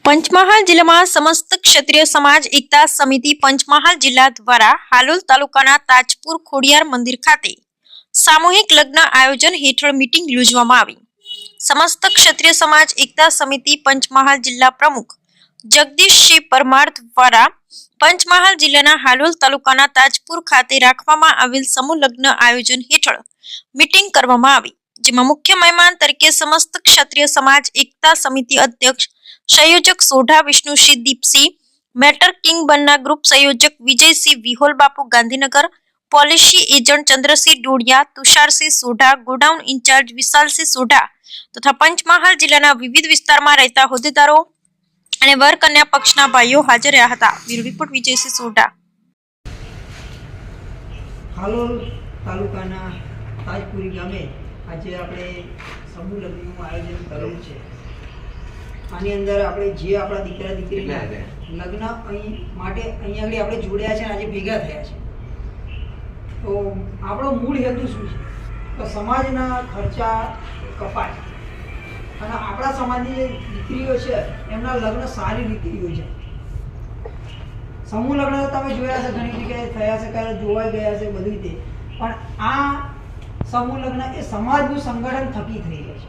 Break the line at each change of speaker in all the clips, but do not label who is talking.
પંચમહાલ જિલ્લામાં સમસ્ત ક્ષત્રિય સમાજ એકતા સમિતિ પંચમહાલ જિલ્લા દ્વારા હાલોલ તાલુકાના તાજપુર ખોડિયાર મંદિર ખાતે સામૂહિક લગ્ન આયોજન હેઠળ મીટિંગ યોજવામાં આવી। સમસ્ત ક્ષત્રિય સમાજ એકતા સમિતિ પંચમહાલ જિલ્લા પ્રમુખ જગદીશસિંહ પરમાર દ્વારા પંચમહાલ જિલ્લાના હાલોલ તાલુકાના તાજપુર ખાતે રાખવામાં આવેલ સમૂહ લગ્ન આયોજન હેઠળ મીટિંગ કરવામાં આવી, જેમાં મુખ્ય મહેમાન તરીકે સમસ્ત ક્ષત્રિય સમાજ એકતા સમિતિ અધ્યક્ષ સંયોજક Sodha Vishnusinh Deepsinh, matter king Banna group સંયોજક Vijaysinh Vihol Bapu Gandhinagar, policy agent Chandrasinh Dodiya, Tusharsinh Sodha, godown in charge Vishalsinh Sodha તથા પંચમહાલ જિલ્લાના વિવિધ વિસ્તારમાં રહેતા હોદ્દેદારો અને વર કન્યા પક્ષના ભાઈઓ હાજર રહ્યા હતા। Bureau report Vijaysinh Sodha.
હાલોલ તાલુકાના તાજપુરી ગામે આજે આપણે સમૂહ લગ્નનું આયોજન કરેલું છે। આની અંદર આપણે જે આપણા દીકરા દીકરીના લગ્ન અહીં માટે અહીંયા આગળ આપણે જોડ્યા છે, આજે ભેગા થયા છે, તો આપણો મૂળ હેતુ શું છે? તો સમાજના ખર્ચા કપાય અને આપણા સમાજની જે દીકરીઓ છે એમના લગ્ન સારી રીતે યોજાય। સમૂહ લગ્ન તો તમે જોયા છે, ઘણી જગ્યાએ થયા છે, ક્યારે જોવાઈ ગયા છે બધી રીતે, પણ આ સમૂહ લગ્ન એ સમાજનું સંગઠન થકી થઈ રહ્યા છે।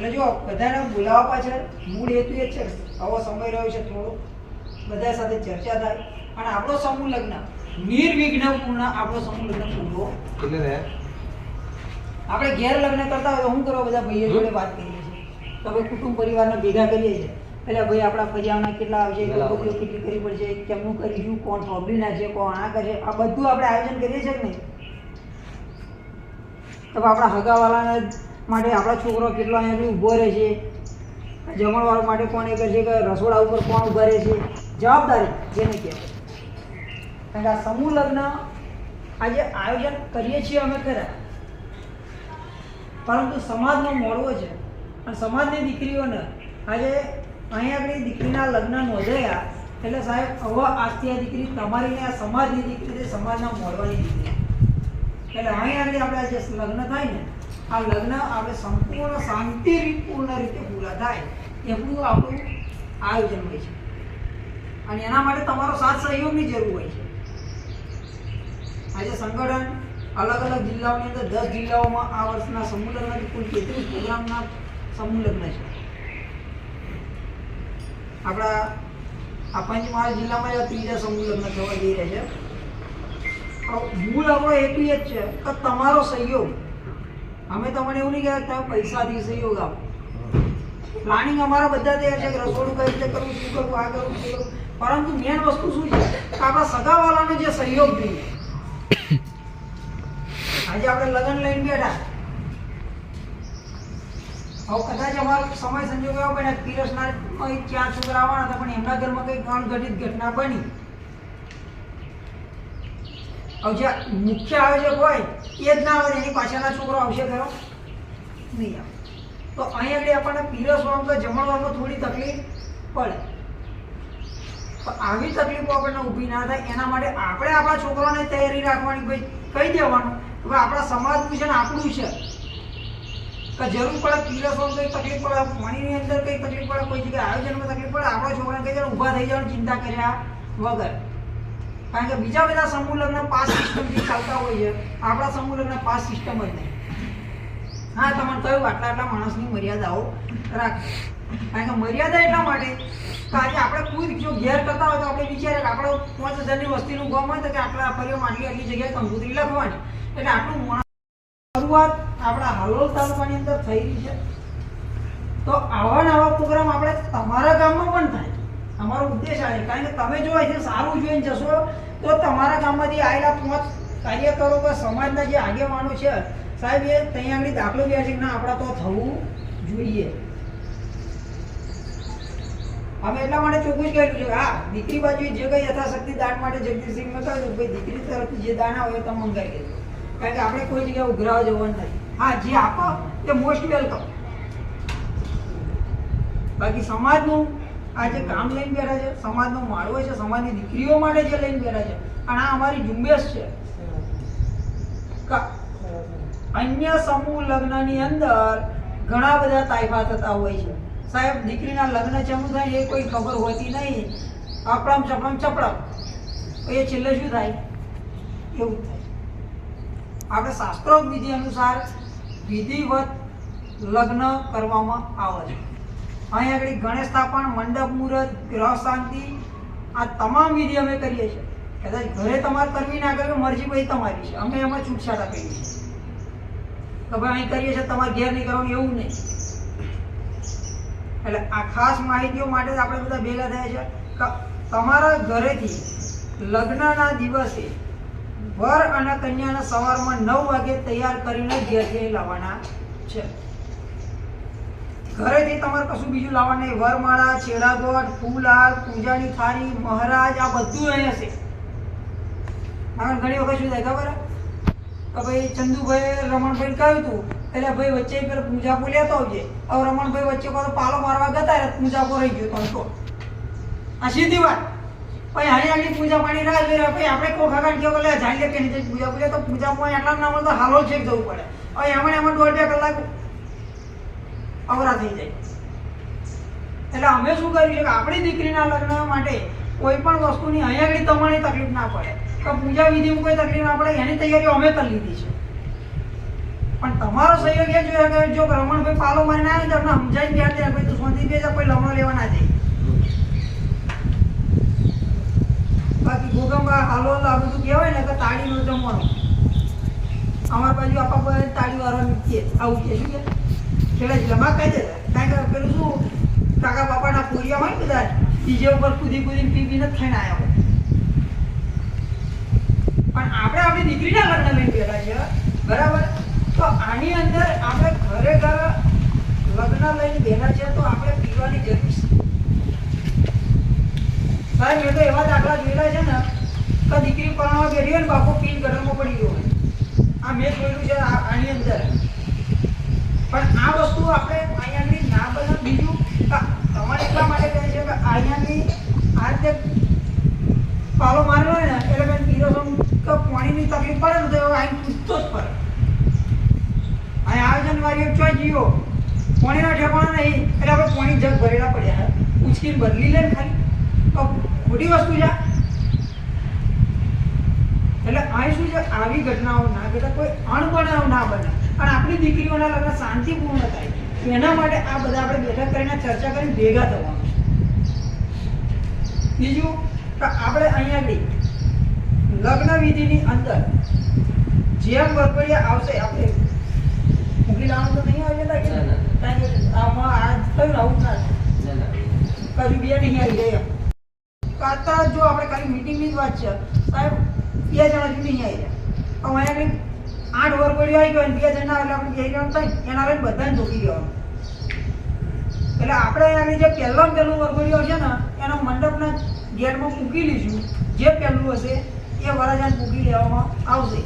એટલે જો બધાને બોલાવવા પાછળ મૂળ હેતુ એ છે, આવો સમય રહ્યો છે, થોડો બધા સાથે ચર્ચા થાય અને આપણો સમૂહ લગ્ન નિર્વિઘ્નપૂર્ણ આપણો સમૂહ લગ્ન પૂરો આપણે ઘેર લગ્ન કરતા હોય તો શું કરવા, બધા ભાઈઓ જોડે વાત કરીએ છીએ, તો ભાઈ કુટુંબ પરિવારને ભેગા કરીએ છીએ, એટલે ભાઈ આપણા ફરિયાના કેટલા આવશે, બધું કેટલી કરવી પડશે, કેમનું કરીશું, કોણ સોંપડી નાખશે, કોણ આ કરશે, આ બધું આપણે આયોજન કરીએ છીએ કે નહીં? તો આપણા હગાવાળાના માટે આપણા છોકરો કેટલો અહીંયા ઊભો રહે છે, જમણવાર માટે કોણ એ કરશે, કે રસોડા ઉપર કોણ ઊભા રહે છે, જવાબદારી જેને કહેવાય। કારણ કે આ સમૂહ લગ્ન આજે આયોજન કરીએ છીએ અમે ખરા, પરંતુ સમાજનો મોડવો છે અને સમાજની દીકરીઓને આજે અહીંયા આગળ દીકરીના લગ્ન નોંધાયા એટલે સાહેબ હવે આજથી આ દીકરી તમારી ને આ સમાજની દીકરી છે, સમાજના મોડવાની દીકરી, એટલે અહીંયા આગળ આપણે જે લગ્ન થાય ને આ લગ્ન આપણે સંપૂર્ણ શાંતિપૂર્ણ રીતે પૂરા થાય એવું આપણું આયોજન હોય છે અને એના માટે તમારો સાથ સહયોગની જરૂર હોય છે। આજે સંગઠન અલગ અલગ જિલ્લાઓની અંદર 10 જિલ્લાઓમાં આ વર્ષના સમૂહ લગ્ન કુલ 33 પ્રોગ્રામના સમૂહ લગ્ન છે। આપણા આ પંચમહાલ જિલ્લામાં આ ત્રીજા સમૂહ લગ્ન થવા જઈ રહ્યા છે। મૂળ આપણો હેતુ એ જ છે કે તમારો સહયોગ, અમે તમને એવું નહીં કહેતા તમે પૈસાથી સહયોગ આપો, પ્લાનિંગ અમારા બધા તૈયાર છે કે રસોડું કઈ રીતે કરવું, શું કરવું, આ કરવું, તે કરવું, પરંતુ મેન વસ્તુ શું છે કે આપણા સગાવાળાનો જે સહયોગ જોઈએ। આજે આપણે લગ્ન લઈને બેઠા, હવે કદાચ અમારો સમય સંજોગ એવો બન્યા પીરસનાર 4 છોકરા આવવાના હતા, પણ એમના ઘરમાં કંઈક અણઘટિત ઘટના બની, હવે જે મુખ્ય આયોજક હોય એ જ ના આવે, એની પાછળના છોકરો આવશે ખરો? નહીં આવે। તો અહીં આગળ આપણને પીરસવામાં કે જમણવામાં થોડી તકલીફ પડે, તો આવી તકલીફો આપણને ઊભી ના થાય એના માટે આપણે આપણા છોકરાઓને તૈયારી રાખવાની, ભાઈ કહી દેવાનું કે આપણા સમાજનું છે ને આપણું છે, કે જરૂર પડે પીરસવામાં કંઈ તકલીફ પડે, પાણીની અંદર કંઈ તકલીફ પડે, કોઈ જગ્યાએ આયોજનમાં તકલીફ પડે, આપણા છોકરાને કહી દેવાનું ઊભા થઈ જવાનું ચિંતા કર્યા વગર। કારણ કે બીજા બધા સમૂહ લગ્ન પાસ સિસ્ટમથી ચાલતા હોય છે, આપણા સમૂહ લગ્ન પાસ સિસ્ટમ જ નહીં। હા, તમને કહ્યું આટલા માણસની મર્યાદાઓ રાખે, કારણ કે મર્યાદા એટલા માટે કે આજે આપણે કોઈ જો ઘેર કરતા હોય તો આપણે વિચારે કે આપણો 5000ની વસ્તીનું ગામ હોય તો કે આટલા ફરીઓમાં આટલી જગ્યાએ કંકોત્રી લખવાની, એટલે આટલું શરૂઆત આપણા હાલોલ તાલુકાની અંદર થઈ રહી છે। તો આવા નવા પ્રોગ્રામ આપણે તમારા ગામમાં પણ થાય, અમારો ઉદ્દેશ આ છે, કારણ કે તમે જો અહીંથી સારું જોઈને જશો તો તમારા ગામમાંથી આવેલા 5 કાર્યકરો કે સમાજના જે આગેવાનો છે સાહેબ, એ ત્યાં આગળ દાખલો બી છે કે ના આપણા તો થવું જોઈએ। અમે એટલા માટે ચોખ્ખું જ કહેલું છે, હા દીકરી બાજુ જે કંઈ યથાશક્તિ દાન માટે જગદીશસિંહને કહ્યું ભાઈ દીકરી તરફથી જે દાન આવે એ તમે મંગાવી દેજો, કારણ કે આપણે કોઈ જગ્યાએ ઉઘરાવા જવાનું નથી। હા, જે આપો એ મોસ્ટ વેલકમ। બાકી સમાજનું આ જે કામ લઈને બેઠા છે, સમાજનો માળવો છે, સમાજની દીકરીઓ માટે જે લઈને બેઠા છે, અને આ અમારી ઝુંબેશ છે કે અન્ય સમૂહ લગ્નની અંદર ઘણા બધા તાઇફા થતા હોય છે, સાહેબ દીકરીના લગ્ન ચમું થાય એ કોઈ ખબર હોતી નહીં, આપણામ ચપડામ ચપડા, એ છેલ્લે શું થાય? એવું થાય. આપણે શાસ્ત્રોક્ત વિધિ અનુસાર વિધિવત લગ્ન કરવામાં આવે છે. અહીં આગળ ગણેશ સ્થાપન, મંડપ મુહૂર્ત, ગ્રહ શાંતિ, આ તમામ વિધિ અમે કરીએ છીએ. કદાચ ઘરે તમારે કરવી ના કરવી મરજી ભાઈ તમારી છે, અમે એમાં છૂટછાટ આપીએ છીએ કે ભાઈ અહીં કરીએ છીએ, તમારે ઘેર નહીં કરવાનું એવું નહીં. એટલે આ ખાસ માહિતીઓ માટે જ આપણે બધા ભેગા થયા છે કે તમારા ઘરેથી લગ્નના દિવસે વર અને કન્યાને સવારમાં 9 વાગે તૈયાર કરીને ઘેરથી લાવવાના છે. ઘરેથી તમારે કશું બીજું લાવવાનું નહીં. વરમાળા, છેડાગોટ, ફૂલહાર, પૂજાની થાળી, મહારાજ, આ બધું અહીં હશે. કારણ ઘણી વખત શું થાય ખબર કે ભાઈ ચંદુભાઈ રમણભાઈ કહ્યું હતું એટલે ભાઈ વચ્ચે પેલા પૂજાપો લેતો આવજે. હવે રમણભાઈ વચ્ચે કોઈ પાલો મારવા ગતા રહે, પૂજાપો રહી ગયો તો આ સીધી વાત. પછી અહીં આગળ પૂજા પાણી રાહ જોઈ રહ્યા, પછી આપણે કોઈ ખગાડ ગયો એટલે જાણી લે કે નીચે પૂજા પૂજા તો પૂજાપો એટલા ના મળે તો હાલોલ છેક જવું પડે. હવે એમાં 1.5 કલાક અવરા થઈ જાય. એટલે અમે શું કર્યું છે કે આપણી દીકરીના લગ્ન માટે કોઈ પણ વસ્તુની અહીં આગળ તમારી તકલીફ ના પડે, કે પૂજા વિધિમાં કોઈ તકલીફ ના પડે, એની તૈયારીઓ અમે કરી લીધી છે. પણ તમારો સહયોગ એ જોઈએ કે જો રમણભાઈ પાલો મારીને આવે તો અમને સમજાવી ગયા છે ભાઈ તું શાંતિ બે કોઈ લમણો લેવા ના જાય. બાકી ભૂગંબા હાલોલ આ બધું કહેવાય ને કે તાળીનું જમવાનું, અમારી બાજુ આપા તાળી વાળા નીકળીએ આવું કે શું કે ખેડા જિલ્લામાં કહી દે. કારણ કે પેલું શું કાકા બાપાના પૂરિયા હોય ને બધા ડીજે ઉપર કૂદી કૂદીને પીને જ ખાઈને આવ્યા હોય. પણ આપણે આપણી દીકરીના લગ્ન લઈને બેઠા છે બરાબર. તો આની અંદર આપણે ઘરે ઘર લગ્ન લઈને બેઠા છે તો આપણે પીવાની જરૂર છે. સાહેબ મેં તો એવા દાખલા જોયેલા છે ને કે દીકરી પરણવા બેઠી હોય ને બાપો પીન ગટરમાં પડી ગયો હોય. આ મેં જોયેલું છે આની અંદર. પણ આ વસ્તુ આપણે અહીંયાની ના બને. બીજું તમારે એટલા માટે કહે છે કે અહીંયાની આ રીતે પાલો મારેલો હોય ને એટલે બેન પીરસમ કે પાણીની તકલીફ પડે ને તો અહીં પૂછતો જ પડે. અહીં આયોજન વાળી ચોઈ જીવો પાણીના ઠેકાણા નહીં એટલે આપણે પાણી જગ ભરેલા પડ્યા ઉચકીને બદલી લે ને ખાલી તો ખોટી વસ્તુ છે. એટલે અહીં શું છે આવી ઘટનાઓ ના ઘટે, કોઈ અણબનાવ ના બને અને આપણી દીકરીઓના લગ્ન શાંતિપૂર્ણ થાય એના માટે આ બધા આપણે બેઠક કરીને ચર્ચા કરીને ભેગા થવાનું. બીજું કે આપણે અહીંયા લગ્ન વિધિની અંદર જેમ વરઘોડિયા આવશે આપણે મૂકી લાવવાનું તો નહીં આવે આમાં આજ થયું આવું ના કશું બે નહીં આવી જાય. અત્યારે જો આપણે ખાલી મિટિંગની જ વાત છે સાહેબ 2 જણા જ નહીં આવી રહ્યા. હવે અહીંયા 8 વરઘોડિયા આવી ગયો અને 2 જણા એટલે આપણે 2 જણ થાય એના લઈને બધાને ઢોકી દેવાનું. એટલે આપણે અહીંયા જે પહેલું વરઘોડિયો છે ને એનો મંડપના ગેટમાં મૂકી લઈશું. જે પહેલું હશે એ વરરાજાને મૂકી લેવામાં આવશે.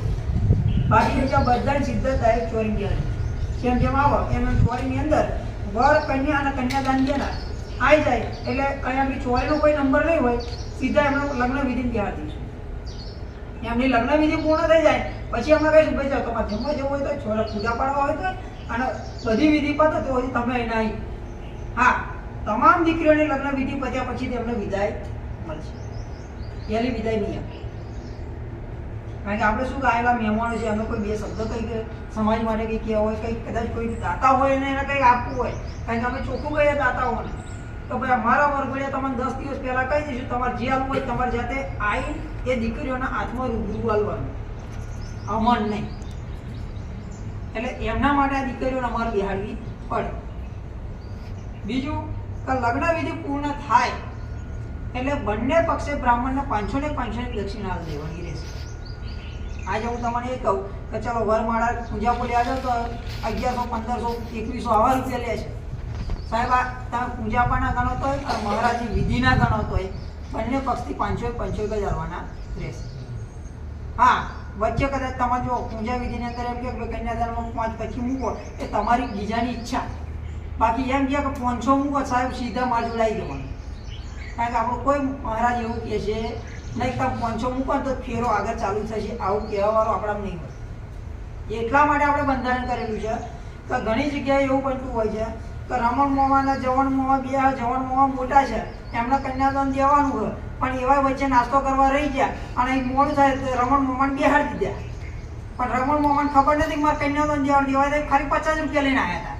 બાકી બીજા બધાને સીધા ડાયરેક્ટ ચોરી ગયા જેમ જેમ આવો એમ ચોરીની અંદર વર કન્યા અને કન્યાદાન દેનાર આવી જાય એટલે અહીંયા ચોરીનો કોઈ નંબર નહીં હોય, સીધા એમનો લગ્ન વિધિ બિહાર દઈશું. એમની લગ્ન વિધિ પૂર્ણ થઈ જાય પછી અમે કહીશું ભાઈ જાઓ તમારે જમવા જવું હોય તો છોરા પૂજા પાડવા હોય તો અને બધી વિધિ પતે તો પછી તમે એને આવી. હા, તમામ દીકરીઓની લગ્ન વિધિ પત્યા પછી તેમને વિદાય મળશે. પહેલી વિદાય નહીં આપે. કારણ કે આપણે શું ગાયેલા મહેમાનો છે અમે કોઈ 2 શબ્દ કંઈક સમાજ માટે કંઈક કહેવા હોય, કંઈક કદાચ કોઈ દાતા હોય ને એને કંઈક આપવું હોય. કારણ કે અમે ચોખ્ખું કહીએ દાતાઓને તો ભાઈ અમારા વરઘોડિયા તમને 10 દિવસ પહેલાં કહી દઈશું તમારે જે આવવું હોય તમારે જાતે આવી એ દીકરીઓના હાથમાં રૂબરૂ આવવાનું, અમન નહીં. એટલે એમના માટે આ દીકરીઓને અમારે બિહાડવી પડે. બીજું કે લગ્ન વિધિ પૂર્ણ થાય એટલે બંને પક્ષે બ્રાહ્મણને 500 ને 500 દક્ષિણા દેવાની રહેશે. આજે હું તમને એ કહું કે ચાલો વરમાળા પૂજા પર આવ્યો તો 1100, 1500, 2100 આવા રૂપિયા લે છે. સાહેબ આ તમે પૂજા પાના ગણો તો અને મહારાજની વિધિના ગણો તો બંને પક્ષથી 500 જ આવવાના રહેશે. હા, વચ્ચે કદાચ તમે જો પૂજા વિધિની અંદર એમ કે કન્યાદાનમાં 5 પછી મૂકો એ તમારી બીજાની ઈચ્છા. બાકી એમ કહે કે 500 મૂકો સાહેબ સીધા માર જોડાઈ જવાનું. કારણ કે આપણું કોઈ મહારાજ એવું કહે છે નહીં તમે 500 મૂકો તો ફેરો આગળ ચાલુ થશે, આવું કહેવાવાળો આપણા નહીં હોય. એટલા માટે આપણે બંધારણ કરેલું છે કે ઘણી જગ્યાએ એવું બનતું હોય છે કે રમણ મોમાના જવણ મોમાં બે જવણ મોમાં મોટા છે એમને કન્યાદાન દેવાનું હોય, પણ એવા વચ્ચે નાસ્તો કરવા રહી ગયા અને એ મોડું થાય તો રમણ મોમાને બેહાડી દીધા. પણ રમણ મોમાને ખબર નથી કે મારે કન્યાદાન દેવાનું દેવાય તો ખાલી 50 રૂપિયા લઈને આવ્યા હતા.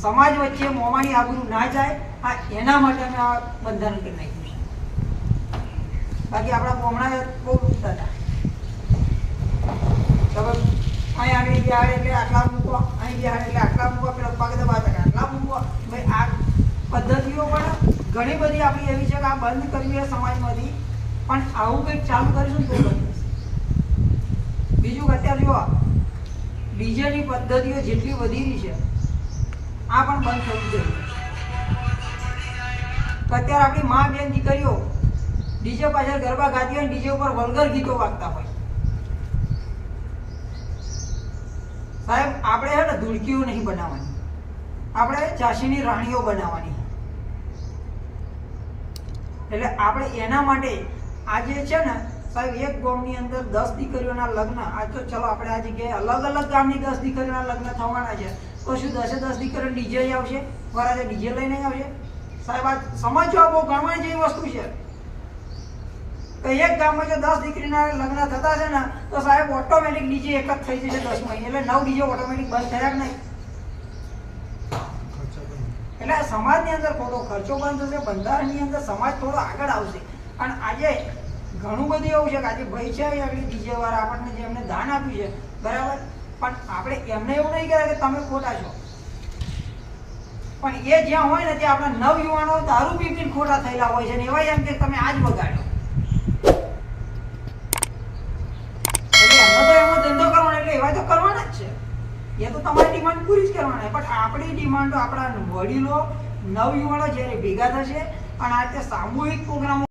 સમાજ વચ્ચે મોમાની આબરૂ ના જાય, આ એના માટે અમે આ બંધારણ કરી નાખ્યું છે. બાકી આપણા મોમણા બહુ લૂંટતા હતા. અહીં આગળ બિહાડ એટલે આટલા મૂકો, અહીં બિહાડ એટલે આટલા મૂકો, પેલા પગ દબાતા આટલા મૂકો. ભાઈ આ પદ્ધતિઓ પણ ઘણી બધી આપણી એવી છે કે આ બંધ કરવી છે સમાજમાંથી, પણ આવું કંઈક ચાલુ કરીશું તો બંધ થશે. બીજું કે અત્યારે જુઓ ડીજેની પદ્ધતિઓ જેટલી વધી રહી છે આ પણ બંધ થવું જરૂરી છે. અત્યારે આપણી મા બેન દીકરીઓ ડીજે પાછળ ગરબા ગાતી હોય, ડીજે ઉપર વલ્ગર ગીતો વાગતા હોય. સાહેબ આપણે છે ને ધૂળકીઓ નહીં બનાવવાની, આપણે ઝાંસીની રાણીઓ બનાવવાની. એટલે આપણે એના માટે આજે છે ને સાહેબ એક ગામની અંદર 10 દીકરીઓના લગ્ન, આજ તો ચલો આપણે આ જગ્યાએ અલગ અલગ ગામની 10 દીકરીઓના લગ્ન થવાના છે, તો શું 10 દીકરીઓ ડીજે આવશે? વરાજે ડીજે લઈને આવશે? સાહેબ આ સમજવા બહુ ગણવાની જેવી વસ્તુ છે. તો એક ગામમાં જો 10 દીકરીના લગ્ન થતા છે ને તો સાહેબ ઓટોમેટિક ડીજે એક જ થઈ જશે 10 માં, એટલે 9 ડીજે ઓટોમેટિક બંધ થયા કે નહીં? એટલે સમાજની અંદર થોડો ખર્ચો બંધ થશે, બંધારણની અંદર સમાજ થોડો આગળ આવશે. અને આજે ઘણું બધું એવું છે કે આજે ભાઈ છે આગળ ડીજે વાળા આપણને જે એમને દાન આપ્યું છે બરાબર, પણ આપણે એમને એવું નહીં કહેવાય કે તમે ખોટા છો. પણ એ જ્યાં હોય ને ત્યાં આપણા નવયુવાનો દારૂ પીને ખોટા થયેલા હોય છે ને એવા એમ કે તમે આજ બગાડ્યો. ધંધો કરવાનો એટલે એવા તો કરવાના જ છે, એ તો તમારી ડિમાન્ડ પૂરી જ કરવાના. પણ આપણી ડિમાન્ડ આપણા વડીલો નવયુવાનો જ્યારે ભેગા થશે અને આ રીતે સામૂહિક પ્રોગ્રામો